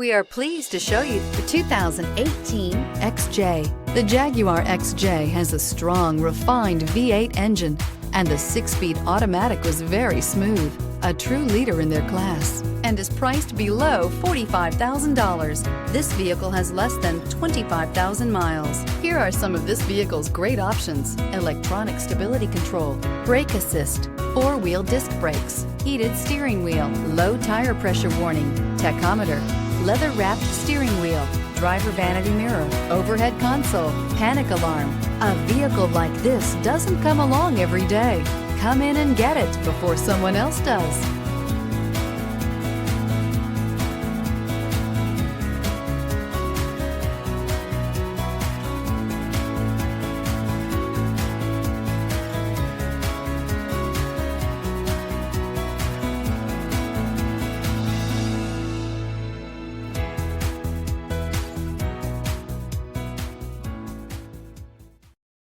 We are pleased to show you the 2018 XJ. The Jaguar XJ has a strong, refined V8 engine, and the 6-speed automatic was very smooth, a true leader in their class, and is priced below $45,000. This vehicle has less than 25,000 miles. Here are some of this vehicle's great options: electronic stability control, brake assist, 4-wheel disc brakes, heated steering wheel, low tire pressure warning, tachometer, leather-wrapped steering wheel, driver vanity mirror, overhead console, panic alarm. A vehicle like this doesn't come along every day. Come in and get it before someone else does.